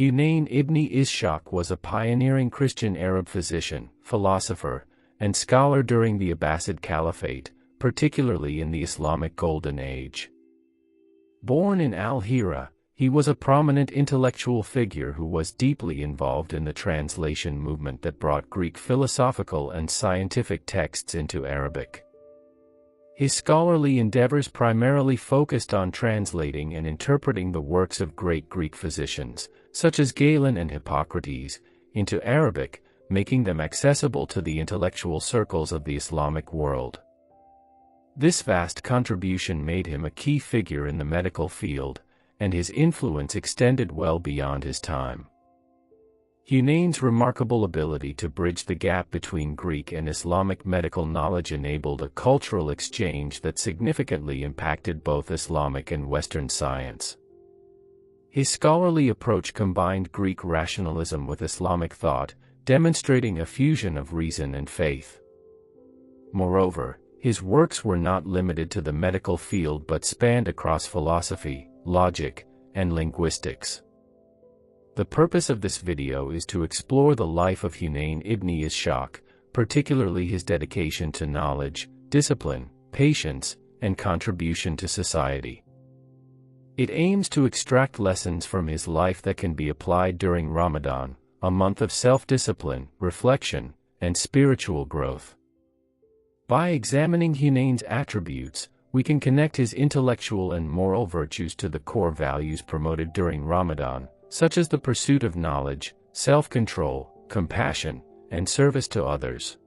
Hunayn ibn Ishaq was a pioneering Christian Arab physician, philosopher, and scholar during the Abbasid Caliphate, particularly in the Islamic Golden Age. Born in Al-Hira, he was a prominent intellectual figure who was deeply involved in the translation movement that brought Greek philosophical and scientific texts into Arabic. His scholarly endeavors primarily focused on translating and interpreting the works of great Greek physicians, such as Galen and Hippocrates, into Arabic, making them accessible to the intellectual circles of the Islamic world. This vast contribution made him a key figure in the medical field, and his influence extended well beyond his time. Hunayn's remarkable ability to bridge the gap between Greek and Islamic medical knowledge enabled a cultural exchange that significantly impacted both Islamic and Western science. His scholarly approach combined Greek rationalism with Islamic thought, demonstrating a fusion of reason and faith. Moreover, his works were not limited to the medical field but spanned across philosophy, logic, and linguistics. The purpose of this video is to explore the life of Hunayn ibn Ishaq, particularly his dedication to knowledge, discipline, patience, and contribution to society. It aims to extract lessons from his life that can be applied during Ramadan, a month of self-discipline, reflection, and spiritual growth. By examining Hunayn's attributes, we can connect his intellectual and moral virtues to the core values promoted during Ramadan, such as the pursuit of knowledge, self-control, compassion, and service to others.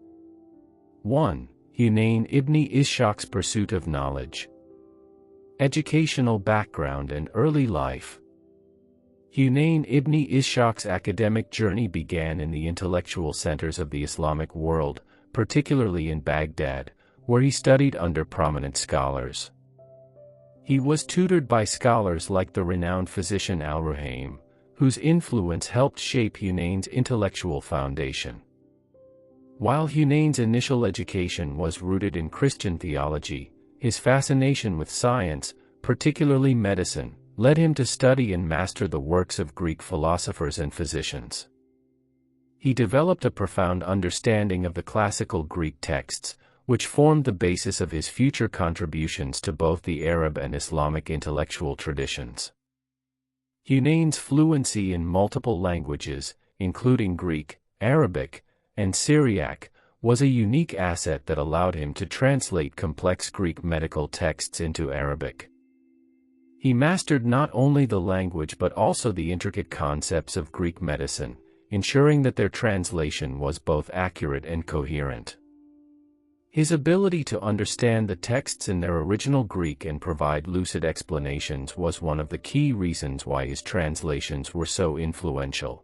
1. Hunayn ibn Ishaq's pursuit of knowledge. Educational background and early life. Hunayn ibn Ishaq's academic journey began in the intellectual centers of the Islamic world, particularly in Baghdad, where he studied under prominent scholars. He was tutored by scholars like the renowned physician Al-Ruhaym, whose influence helped shape Hunayn's intellectual foundation. While Hunayn's initial education was rooted in Christian theology, his fascination with science, particularly medicine, led him to study and master the works of Greek philosophers and physicians. He developed a profound understanding of the classical Greek texts, which formed the basis of his future contributions to both the Arab and Islamic intellectual traditions. Hunayn's fluency in multiple languages, including Greek, Arabic, and Syriac, was a unique asset that allowed him to translate complex Greek medical texts into Arabic. He mastered not only the language but also the intricate concepts of Greek medicine, ensuring that their translation was both accurate and coherent. His ability to understand the texts in their original Greek and provide lucid explanations was one of the key reasons why his translations were so influential.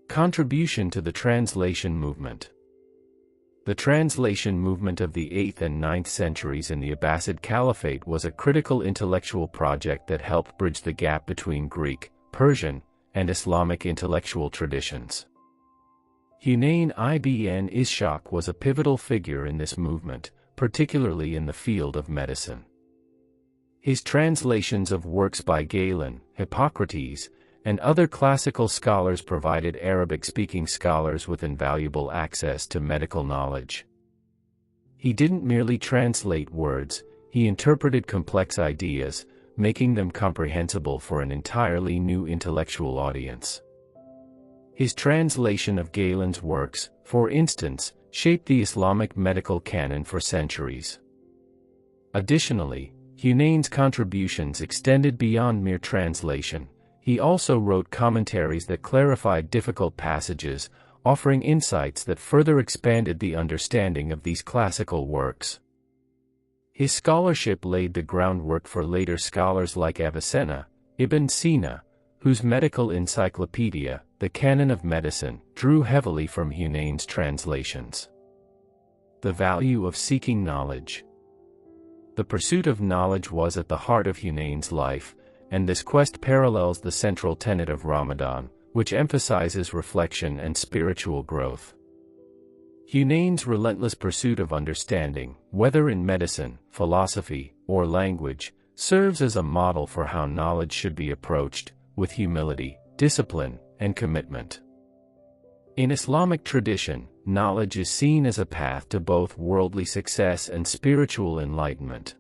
Contribution to the translation movement. The translation movement of the 8th and 9th centuries in the Abbasid Caliphate was a critical intellectual project that helped bridge the gap between Greek, Persian, and Islamic intellectual traditions. Hunayn ibn Ishaq was a pivotal figure in this movement, particularly in the field of medicine. His translations of works by Galen, Hippocrates, and other classical scholars provided Arabic-speaking scholars with invaluable access to medical knowledge. He didn't merely translate words, he interpreted complex ideas, making them comprehensible for an entirely new intellectual audience. His translation of Galen's works, for instance, shaped the Islamic medical canon for centuries. Additionally, Hunayn's contributions extended beyond mere translation. He also wrote commentaries that clarified difficult passages, offering insights that further expanded the understanding of these classical works. His scholarship laid the groundwork for later scholars like Avicenna, Ibn Sina, whose medical encyclopedia, The Canon of Medicine, drew heavily from Hunayn's translations. The value of seeking knowledge. The pursuit of knowledge was at the heart of Hunayn's life, and this quest parallels the central tenet of Ramadan, which emphasizes reflection and spiritual growth. Hunayn's relentless pursuit of understanding, whether in medicine, philosophy, or language, serves as a model for how knowledge should be approached, with humility, discipline, and commitment. In Islamic tradition, knowledge is seen as a path to both worldly success and spiritual enlightenment.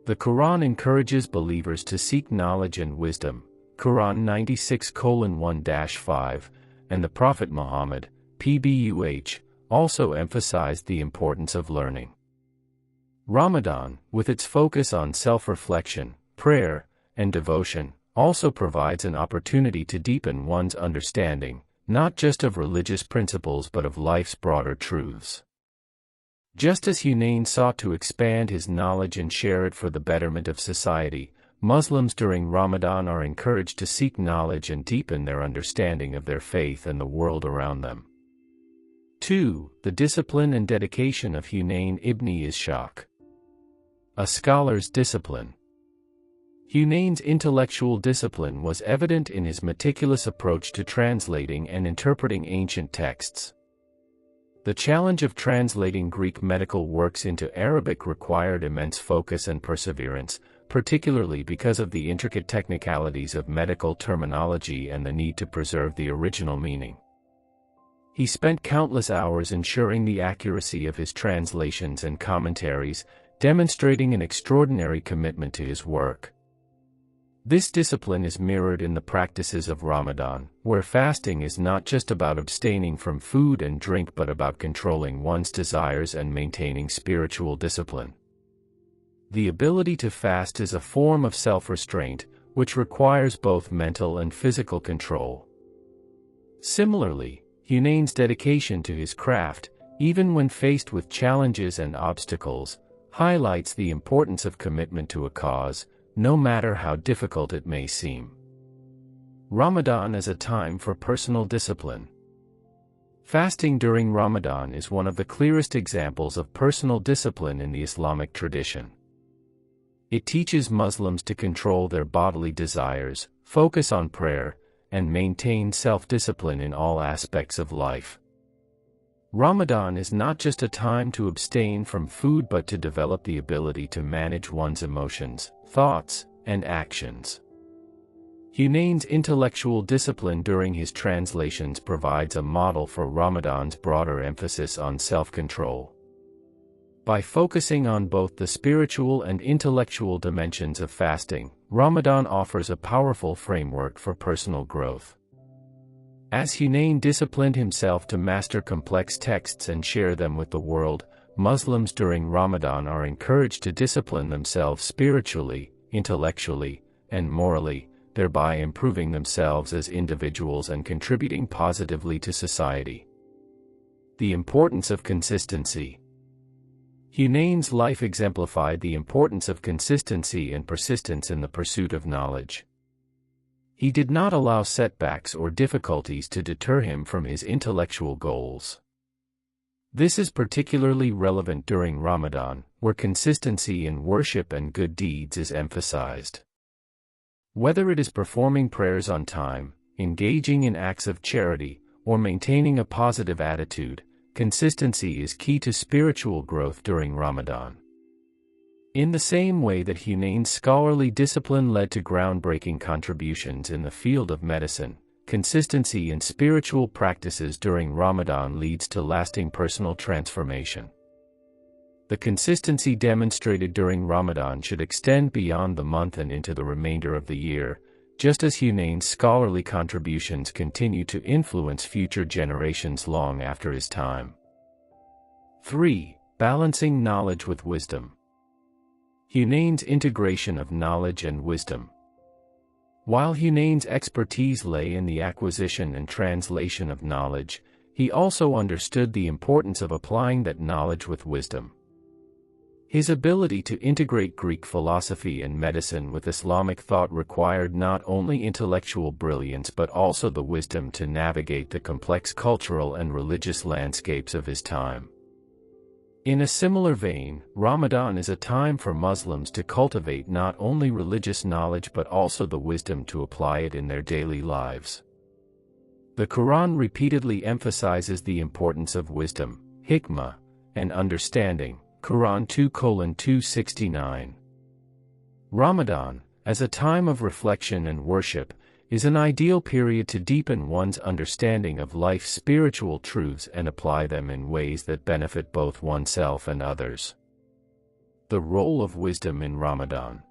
The Quran encourages believers to seek knowledge and wisdom, Quran 96:1-5, and the Prophet Muhammad, PBUH, also emphasized the importance of learning. Ramadan, with its focus on self-reflection, prayer, and devotion, also provides an opportunity to deepen one's understanding, not just of religious principles but of life's broader truths. Just as Hunayn sought to expand his knowledge and share it for the betterment of society, Muslims during Ramadan are encouraged to seek knowledge and deepen their understanding of their faith and the world around them. 2. The discipline and dedication of Hunayn ibn Ishaq. A scholar's discipline. Hunayn's intellectual discipline was evident in his meticulous approach to translating and interpreting ancient texts. The challenge of translating Greek medical works into Arabic required immense focus and perseverance, particularly because of the intricate technicalities of medical terminology and the need to preserve the original meaning. He spent countless hours ensuring the accuracy of his translations and commentaries, demonstrating an extraordinary commitment to his work. This discipline is mirrored in the practices of Ramadan, where fasting is not just about abstaining from food and drink but about controlling one's desires and maintaining spiritual discipline. The ability to fast is a form of self-restraint, which requires both mental and physical control. Similarly, Hunayn's dedication to his craft, even when faced with challenges and obstacles, highlights the importance of commitment to a cause, no matter how difficult it may seem. Ramadan is a time for personal discipline. Fasting during Ramadan is one of the clearest examples of personal discipline in the Islamic tradition. It teaches Muslims to control their bodily desires, focus on prayer, and maintain self-discipline in all aspects of life. Ramadan is not just a time to abstain from food but to develop the ability to manage one's emotions, thoughts, and actions. Hunayn's intellectual discipline during his translations provides a model for Ramadan's broader emphasis on self-control. By focusing on both the spiritual and intellectual dimensions of fasting, Ramadan offers a powerful framework for personal growth. As Hunayn disciplined himself to master complex texts and share them with the world, Muslims during Ramadan are encouraged to discipline themselves spiritually, intellectually, and morally, thereby improving themselves as individuals and contributing positively to society. The importance of consistency. Hunayn's life exemplified the importance of consistency and persistence in the pursuit of knowledge. He did not allow setbacks or difficulties to deter him from his intellectual goals. This is particularly relevant during Ramadan, where consistency in worship and good deeds is emphasized. Whether it is performing prayers on time, engaging in acts of charity, or maintaining a positive attitude, consistency is key to spiritual growth during Ramadan. In the same way that Hunayn's scholarly discipline led to groundbreaking contributions in the field of medicine, consistency in spiritual practices during Ramadan leads to lasting personal transformation. The consistency demonstrated during Ramadan should extend beyond the month and into the remainder of the year, just as Hunayn's scholarly contributions continue to influence future generations long after his time. 3. Balancing knowledge with wisdom. Hunayn's integration of knowledge and wisdom. While Hunayn's expertise lay in the acquisition and translation of knowledge, he also understood the importance of applying that knowledge with wisdom. His ability to integrate Greek philosophy and medicine with Islamic thought required not only intellectual brilliance but also the wisdom to navigate the complex cultural and religious landscapes of his time. In a similar vein, Ramadan is a time for Muslims to cultivate not only religious knowledge but also the wisdom to apply it in their daily lives. The Quran repeatedly emphasizes the importance of wisdom, hikmah, and understanding, Quran 2:269. Ramadan, as a time of reflection and worship, is an ideal period to deepen one's understanding of life's spiritual truths and apply them in ways that benefit both oneself and others. The role of wisdom in Ramadan.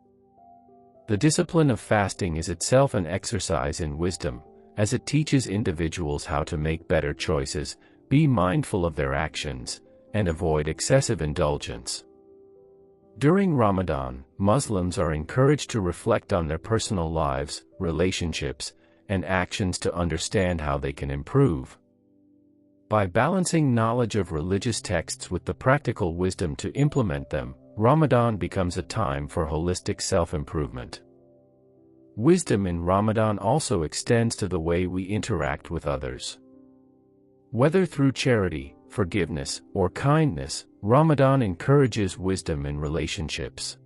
The discipline of fasting is itself an exercise in wisdom, as it teaches individuals how to make better choices, be mindful of their actions, and avoid excessive indulgence. During Ramadan, Muslims are encouraged to reflect on their personal lives, relationships, and actions to understand how they can improve. By balancing knowledge of religious texts with the practical wisdom to implement them, Ramadan becomes a time for holistic self-improvement. Wisdom in Ramadan also extends to the way we interact with others. Whether through charity, forgiveness, or kindness, Ramadan encourages wisdom in relationships.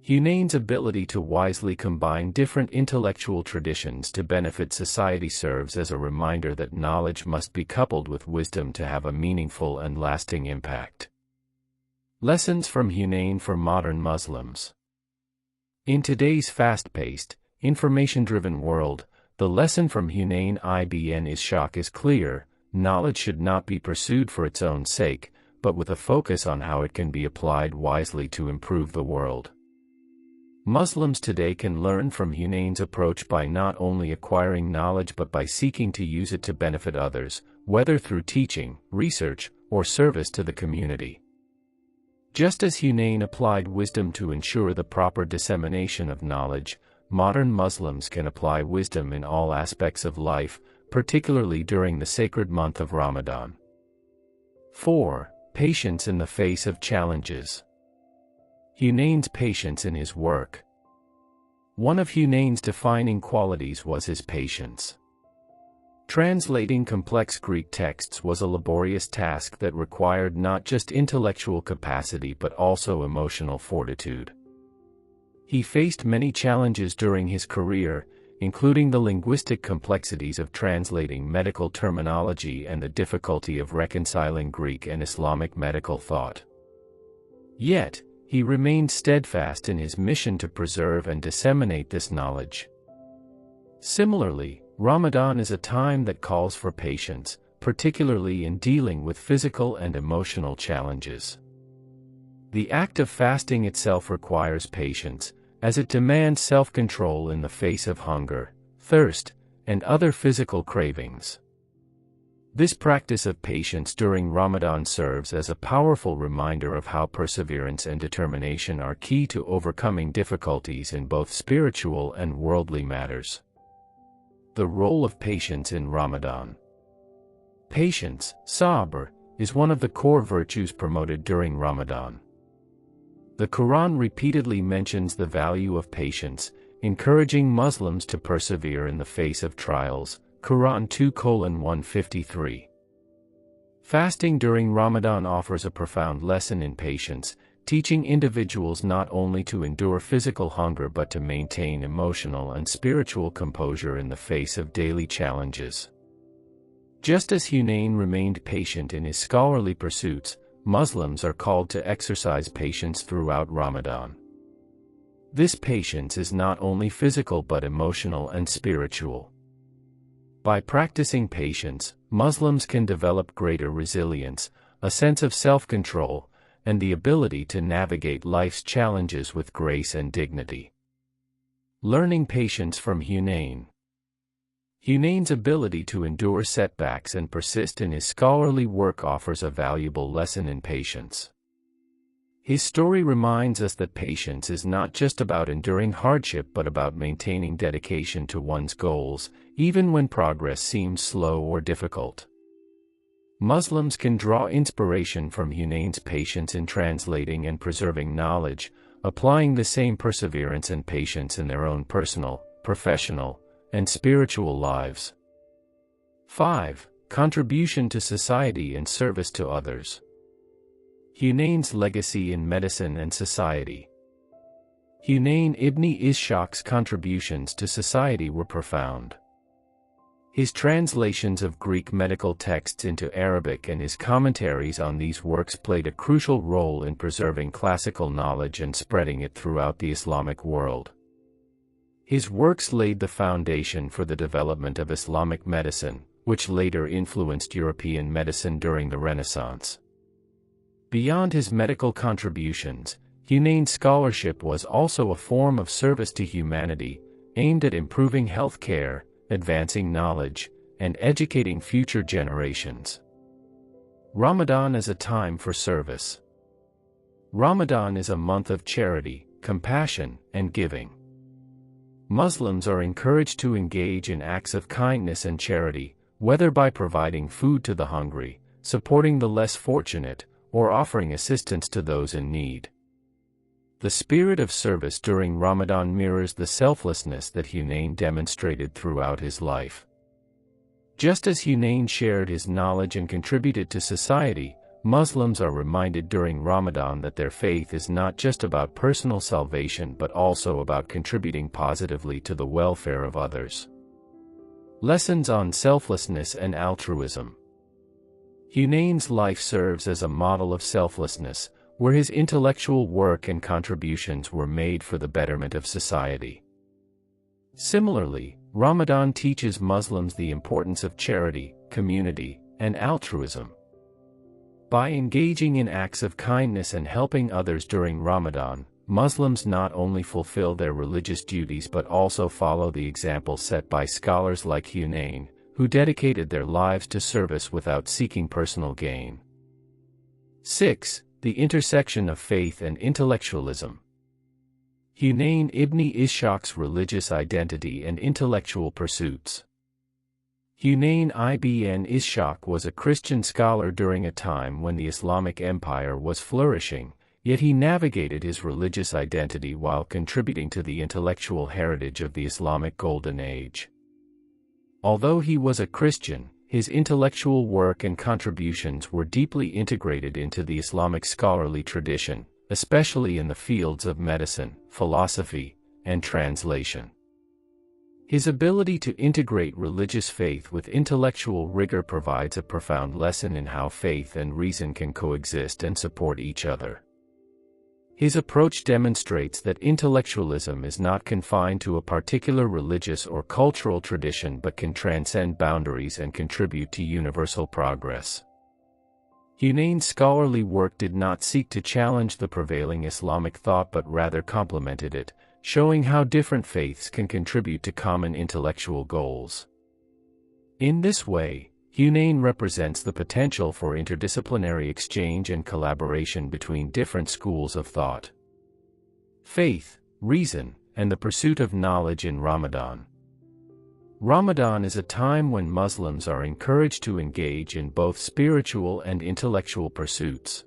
Hunayn's ability to wisely combine different intellectual traditions to benefit society serves as a reminder that knowledge must be coupled with wisdom to have a meaningful and lasting impact. Lessons from Hunayn for modern Muslims. In today's fast-paced, information-driven world, the lesson from Hunayn ibn Ishaq is clear: knowledge should not be pursued for its own sake, but with a focus on how it can be applied wisely to improve the world. Muslims today can learn from Hunayn's approach by not only acquiring knowledge but by seeking to use it to benefit others, whether through teaching, research, or service to the community. Just as Hunayn applied wisdom to ensure the proper dissemination of knowledge, modern Muslims can apply wisdom in all aspects of life, particularly during the sacred month of Ramadan. 4. Patience in the face of challenges. Hunayn's patience in his work. One of Hunayn's defining qualities was his patience. Translating complex Greek texts was a laborious task that required not just intellectual capacity but also emotional fortitude. He faced many challenges during his career, including the linguistic complexities of translating medical terminology and the difficulty of reconciling Greek and Islamic medical thought. Yet, he remained steadfast in his mission to preserve and disseminate this knowledge. Similarly, Ramadan is a time that calls for patience, particularly in dealing with physical and emotional challenges. The act of fasting itself requires patience, as it demands self-control in the face of hunger, thirst, and other physical cravings. This practice of patience during Ramadan serves as a powerful reminder of how perseverance and determination are key to overcoming difficulties in both spiritual and worldly matters. The role of patience in Ramadan. Patience, sabr, is one of the core virtues promoted during Ramadan. The Quran repeatedly mentions the value of patience, encouraging Muslims to persevere in the face of trials. Quran 2:153. Fasting during Ramadan offers a profound lesson in patience, teaching individuals not only to endure physical hunger but to maintain emotional and spiritual composure in the face of daily challenges. Just as Hunayn remained patient in his scholarly pursuits, Muslims are called to exercise patience throughout Ramadan. This patience is not only physical but emotional and spiritual. By practicing patience, Muslims can develop greater resilience, a sense of self-control, and the ability to navigate life's challenges with grace and dignity. Learning patience from Hunayn. Hunayn's ability to endure setbacks and persist in his scholarly work offers a valuable lesson in patience. His story reminds us that patience is not just about enduring hardship but about maintaining dedication to one's goals, even when progress seems slow or difficult. Muslims can draw inspiration from Hunayn's patience in translating and preserving knowledge, applying the same perseverance and patience in their own personal, professional, and spiritual lives. 5. Contribution to society and service to others. Hunayn's legacy in medicine and society. Hunayn ibn Ishaq's contributions to society were profound. His translations of Greek medical texts into Arabic and his commentaries on these works played a crucial role in preserving classical knowledge and spreading it throughout the Islamic world. His works laid the foundation for the development of Islamic medicine, which later influenced European medicine during the Renaissance. Beyond his medical contributions, Hunayn's scholarship was also a form of service to humanity, aimed at improving health care, advancing knowledge, and educating future generations. Ramadan is a time for service. Ramadan is a month of charity, compassion, and giving. Muslims are encouraged to engage in acts of kindness and charity, whether by providing food to the hungry, supporting the less fortunate, or offering assistance to those in need. The spirit of service during Ramadan mirrors the selflessness that Hunayn demonstrated throughout his life. Just as Hunayn shared his knowledge and contributed to society, Muslims are reminded during Ramadan that their faith is not just about personal salvation but also about contributing positively to the welfare of others. Lessons on selflessness and altruism. Hunayn's life serves as a model of selflessness, where his intellectual work and contributions were made for the betterment of society. Similarly, Ramadan teaches Muslims the importance of charity, community, and altruism. By engaging in acts of kindness and helping others during Ramadan, Muslims not only fulfill their religious duties but also follow the example set by scholars like Hunayn, who dedicated their lives to service without seeking personal gain. 6. The intersection of faith and intellectualism. Hunayn ibn Ishaq's religious identity and intellectual pursuits. Hunayn ibn Ishaq was a Christian scholar during a time when the Islamic Empire was flourishing, yet he navigated his religious identity while contributing to the intellectual heritage of the Islamic Golden Age. Although he was a Christian, his intellectual work and contributions were deeply integrated into the Islamic scholarly tradition, especially in the fields of medicine, philosophy, and translation. His ability to integrate religious faith with intellectual rigor provides a profound lesson in how faith and reason can coexist and support each other. His approach demonstrates that intellectualism is not confined to a particular religious or cultural tradition but can transcend boundaries and contribute to universal progress. Hunayn's scholarly work did not seek to challenge the prevailing Islamic thought but rather complemented it, showing how different faiths can contribute to common intellectual goals. In this way, Hunayn represents the potential for interdisciplinary exchange and collaboration between different schools of thought. Faith, reason, and the pursuit of knowledge in Ramadan. Ramadan is a time when Muslims are encouraged to engage in both spiritual and intellectual pursuits.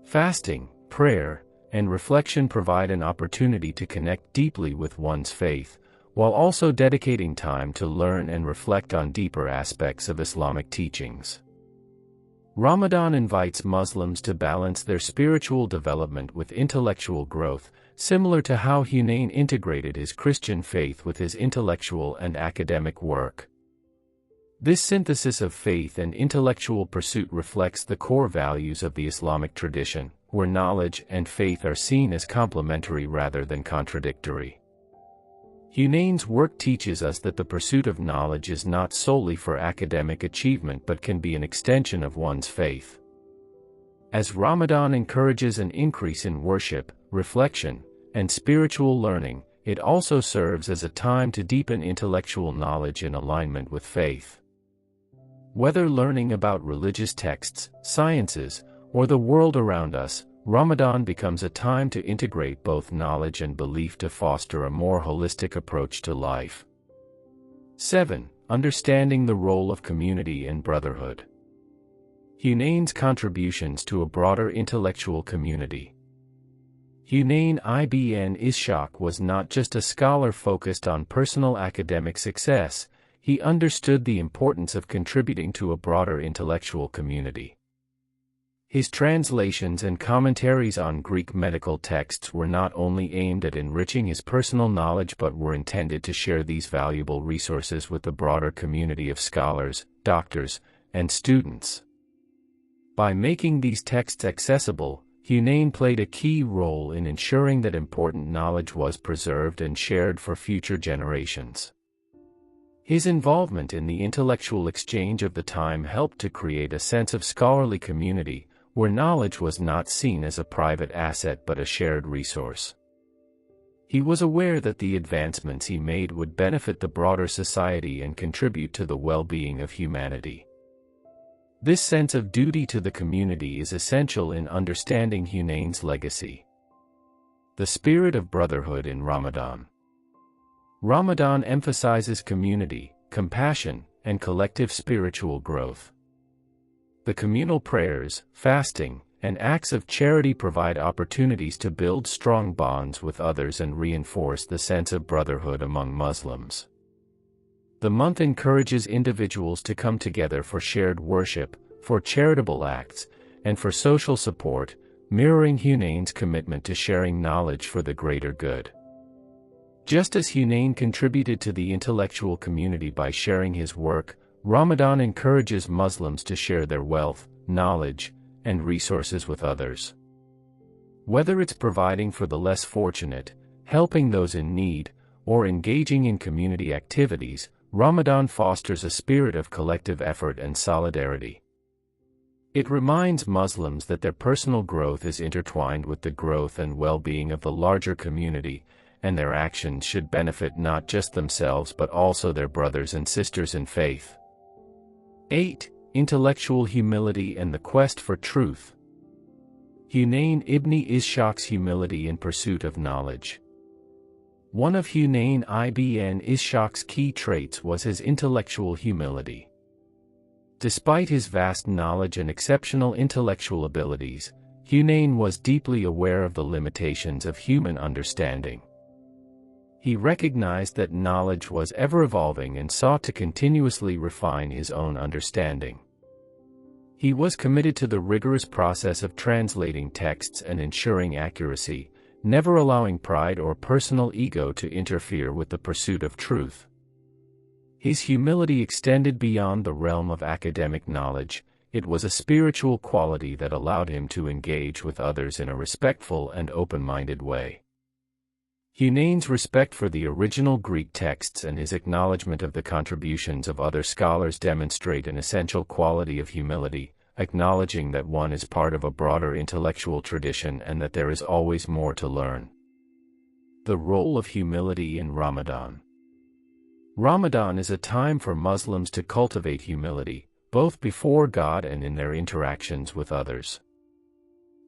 Fasting, prayer, and reflection provide an opportunity to connect deeply with one's faith, while also dedicating time to learn and reflect on deeper aspects of Islamic teachings. Ramadan invites Muslims to balance their spiritual development with intellectual growth, similar to how Hunayn integrated his Christian faith with his intellectual and academic work. This synthesis of faith and intellectual pursuit reflects the core values of the Islamic tradition, where knowledge and faith are seen as complementary rather than contradictory. Hunayn's work teaches us that the pursuit of knowledge is not solely for academic achievement but can be an extension of one's faith. As Ramadan encourages an increase in worship, reflection, and spiritual learning, it also serves as a time to deepen intellectual knowledge in alignment with faith. Whether learning about religious texts, sciences, or the world around us, Ramadan becomes a time to integrate both knowledge and belief to foster a more holistic approach to life. 7. Understanding the role of community and brotherhood. Hunayn's contributions to a broader intellectual community. Hunayn ibn Ishaq was not just a scholar focused on personal academic success, he understood the importance of contributing to a broader intellectual community. His translations and commentaries on Greek medical texts were not only aimed at enriching his personal knowledge but were intended to share these valuable resources with the broader community of scholars, doctors, and students. By making these texts accessible, Hunayn played a key role in ensuring that important knowledge was preserved and shared for future generations. His involvement in the intellectual exchange of the time helped to create a sense of scholarly community, where knowledge was not seen as a private asset but a shared resource. He was aware that the advancements he made would benefit the broader society and contribute to the well-being of humanity. This sense of duty to the community is essential in understanding Hunayn's legacy. The spirit of brotherhood in Ramadan. Ramadan emphasizes community, compassion, and collective spiritual growth. The communal prayers, fasting, and acts of charity provide opportunities to build strong bonds with others and reinforce the sense of brotherhood among Muslims. The month encourages individuals to come together for shared worship, for charitable acts, and for social support, mirroring Hunayn's commitment to sharing knowledge for the greater good. Just as Hunayn contributed to the intellectual community by sharing his work, Ramadan encourages Muslims to share their wealth, knowledge, and resources with others. Whether it's providing for the less fortunate, helping those in need, or engaging in community activities, Ramadan fosters a spirit of collective effort and solidarity. It reminds Muslims that their personal growth is intertwined with the growth and well-being of the larger community, and their actions should benefit not just themselves but also their brothers and sisters in faith. 8. Intellectual humility and the quest for truth. Hunayn ibn Ishaq's humility in pursuit of knowledge. One of Hunayn ibn Ishaq's key traits was his intellectual humility. Despite his vast knowledge and exceptional intellectual abilities, Hunayn was deeply aware of the limitations of human understanding. He recognized that knowledge was ever-evolving and sought to continuously refine his own understanding. He was committed to the rigorous process of translating texts and ensuring accuracy, never allowing pride or personal ego to interfere with the pursuit of truth. His humility extended beyond the realm of academic knowledge. It was a spiritual quality that allowed him to engage with others in a respectful and open-minded way. Hunayn's respect for the original Greek texts and his acknowledgement of the contributions of other scholars demonstrate an essential quality of humility, acknowledging that one is part of a broader intellectual tradition and that there is always more to learn. The role of humility in Ramadan. Ramadan is a time for Muslims to cultivate humility, both before God and in their interactions with others.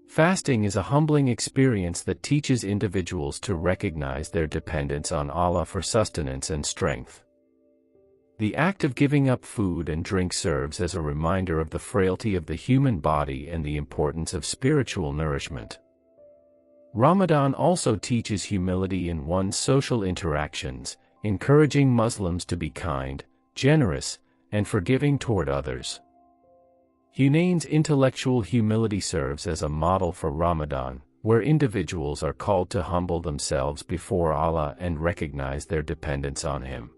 Fasting is a humbling experience that teaches individuals to recognize their dependence on Allah for sustenance and strength. The act of giving up food and drink serves as a reminder of the frailty of the human body and the importance of spiritual nourishment. Ramadan also teaches humility in one's social interactions, encouraging Muslims to be kind, generous, and forgiving toward others. Hunayn's intellectual humility serves as a model for Ramadan, where individuals are called to humble themselves before Allah and recognize their dependence on Him.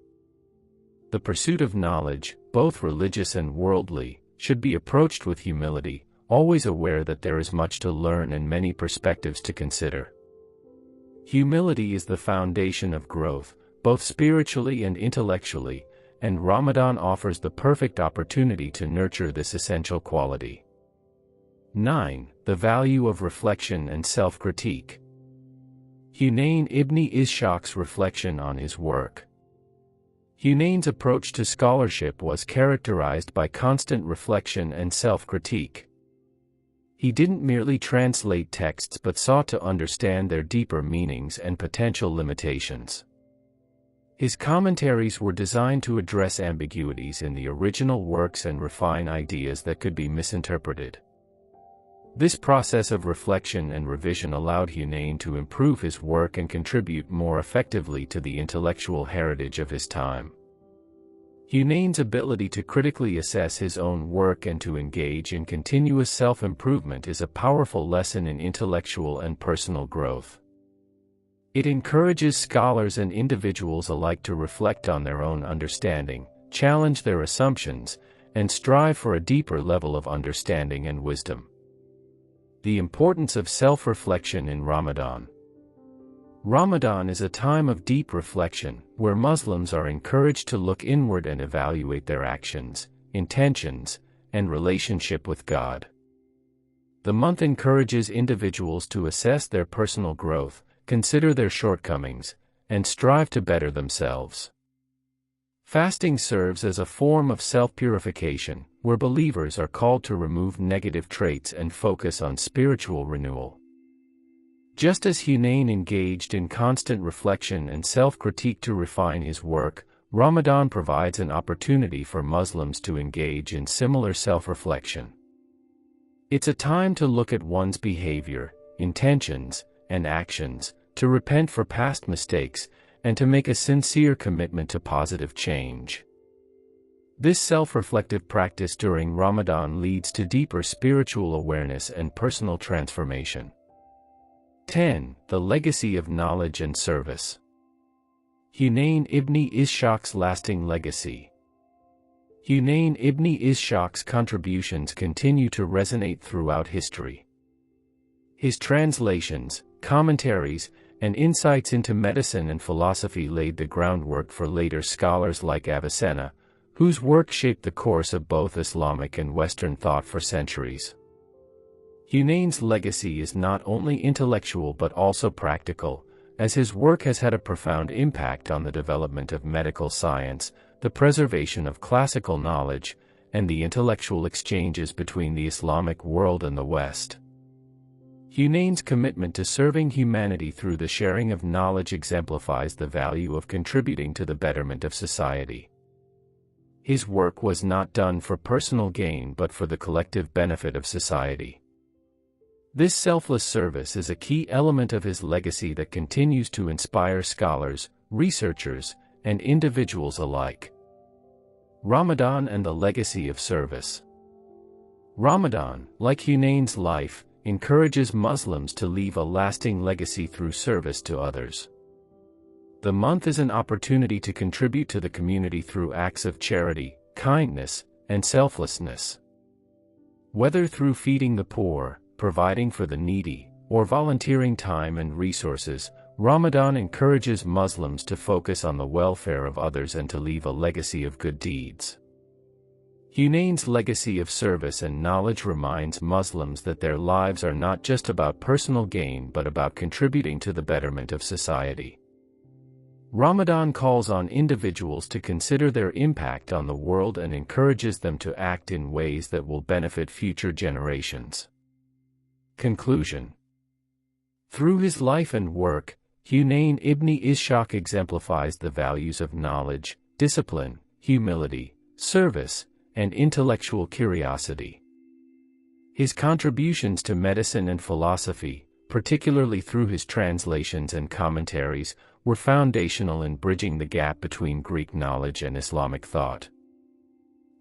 The pursuit of knowledge, both religious and worldly, should be approached with humility, always aware that there is much to learn and many perspectives to consider. Humility is the foundation of growth, both spiritually and intellectually, and Ramadan offers the perfect opportunity to nurture this essential quality. 9. The value of reflection and self-critique. Hunayn ibn Ishaq's reflection on his work. Hunayn's approach to scholarship was characterized by constant reflection and self-critique. He didn't merely translate texts but sought to understand their deeper meanings and potential limitations. His commentaries were designed to address ambiguities in the original works and refine ideas that could be misinterpreted. This process of reflection and revision allowed Hunayn to improve his work and contribute more effectively to the intellectual heritage of his time. Hunayn's ability to critically assess his own work and to engage in continuous self-improvement is a powerful lesson in intellectual and personal growth. It encourages scholars and individuals alike to reflect on their own understanding, challenge their assumptions, and strive for a deeper level of understanding and wisdom. The importance of self-reflection in Ramadan. Ramadan is a time of deep reflection, where Muslims are encouraged to look inward and evaluate their actions, intentions, and relationship with God. The month encourages individuals to assess their personal growth, consider their shortcomings, and strive to better themselves. Fasting serves as a form of self-purification, where believers are called to remove negative traits and focus on spiritual renewal. Just as Hunayn engaged in constant reflection and self-critique to refine his work, Ramadan provides an opportunity for Muslims to engage in similar self-reflection. It's a time to look at one's behavior, intentions, and actions, to repent for past mistakes, and to make a sincere commitment to positive change. This self-reflective practice during Ramadan leads to deeper spiritual awareness and personal transformation. 10. The legacy of knowledge and service. Hunayn ibn Ishaq's lasting legacy. Hunayn ibn Ishaq's contributions continue to resonate throughout history. His translations, commentaries, and insights into medicine and philosophy laid the groundwork for later scholars like Avicenna, whose work shaped the course of both Islamic and Western thought for centuries. Hunayn's legacy is not only intellectual but also practical, as his work has had a profound impact on the development of medical science, the preservation of classical knowledge, and the intellectual exchanges between the Islamic world and the West. Hunayn's commitment to serving humanity through the sharing of knowledge exemplifies the value of contributing to the betterment of society. His work was not done for personal gain but for the collective benefit of society. This selfless service is a key element of his legacy that continues to inspire scholars, researchers, and individuals alike. Ramadan and the legacy of service. Ramadan, like Hunayn's life, encourages Muslims to leave a lasting legacy through service to others. The month is an opportunity to contribute to the community through acts of charity, kindness, and selflessness. Whether through feeding the poor, providing for the needy, or volunteering time and resources, Ramadan encourages Muslims to focus on the welfare of others and to leave a legacy of good deeds. Hunayn's legacy of service and knowledge reminds Muslims that their lives are not just about personal gain but about contributing to the betterment of society. Ramadan calls on individuals to consider their impact on the world and encourages them to act in ways that will benefit future generations. Conclusion. Through his life and work, Hunayn ibn Ishaq exemplifies the values of knowledge, discipline, humility, service, and intellectual curiosity. His contributions to medicine and philosophy, particularly through his translations and commentaries, were foundational in bridging the gap between Greek knowledge and Islamic thought.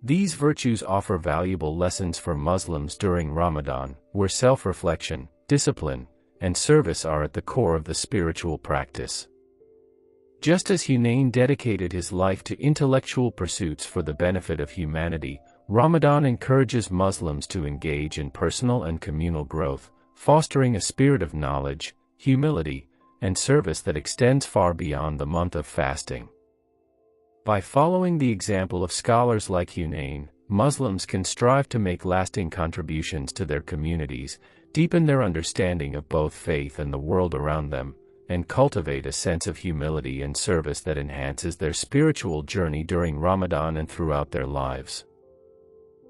These virtues offer valuable lessons for Muslims during Ramadan, where self-reflection, discipline, and service are at the core of the spiritual practice. Just as Hunayn dedicated his life to intellectual pursuits for the benefit of humanity, Ramadan encourages Muslims to engage in personal and communal growth, fostering a spirit of knowledge, humility, and service that extends far beyond the month of fasting. By following the example of scholars like Hunayn, Muslims can strive to make lasting contributions to their communities, deepen their understanding of both faith and the world around them, and cultivate a sense of humility and service that enhances their spiritual journey during Ramadan and throughout their lives.